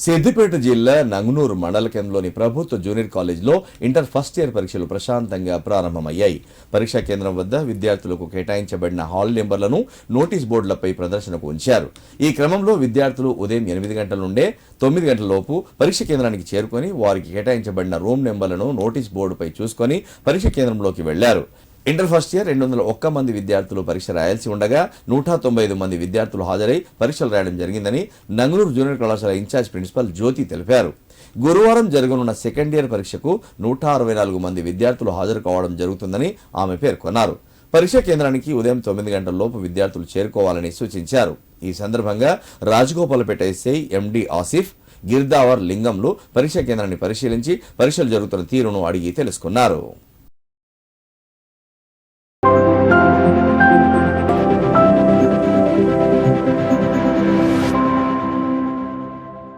సిద్దిపేట జిల్లా నంగునూరు మండల కేంద్రంలోని ప్రభుత్వ జూనియర్ కాలేజీలో ఇంటర్ ఫస్ట్ ఇయర్ పరీక్షలు ప్రశాంతంగా ప్రారంభమయ్యాయి. పరీక్షా కేంద్రం వద్ద విద్యార్థులకు కేటాయించబడిన హాల్ నెంబర్లను నోటీస్ బోర్డులపై ప్రదర్శనకు ఉంచారు. ఈ క్రమంలో విద్యార్థులు ఉదయం 8 గంటల నుండే 9 గంటల లోపు పరీక్ష కేంద్రానికి చేరుకొని వారికి కేటాయించబడిన రూమ్ నెంబర్లను నోటీస్ బోర్డుపై చూసుకొని పరీక్ష కేంద్రంలోకి వెళ్లారు. ఇంటర్ ఫస్ట్ ఇయర్ 201 మంది విద్యార్థులు పరీక్ష రాయాల్సి ఉండగా 195 మంది విద్యార్థులు హాజరై పరీక్షలు రాయడం జరిగిందని నంగునూరు జూనియర్ కళాశాల ఇన్ఛార్జ్ ప్రిన్సిపల్ జ్యోతి తెలిపారు. గురువారం జరగనున్న సెకండ్ ఇయర్ పరీక్షకు 164 మంది విద్యార్థులు హాజరు కావడం జరుగుతుందని ఆమె పేర్కొన్నారు. పరీక్షా కేంద్రానికి ఉదయం 9 గంటల లోపు విద్యార్థులు చేరుకోవాలని సూచించారు. ఈ సందర్భంగా రాజగోపాలపేట ఎస్ఐ ఎండి ఆసిఫ్, గిర్దావర్ లింగంలు పరీక్షా కేంద్రాన్ని పరిశీలించి పరీక్షలు జరుగుతున్న తీరును అడిగి తెలుసుకున్నారు.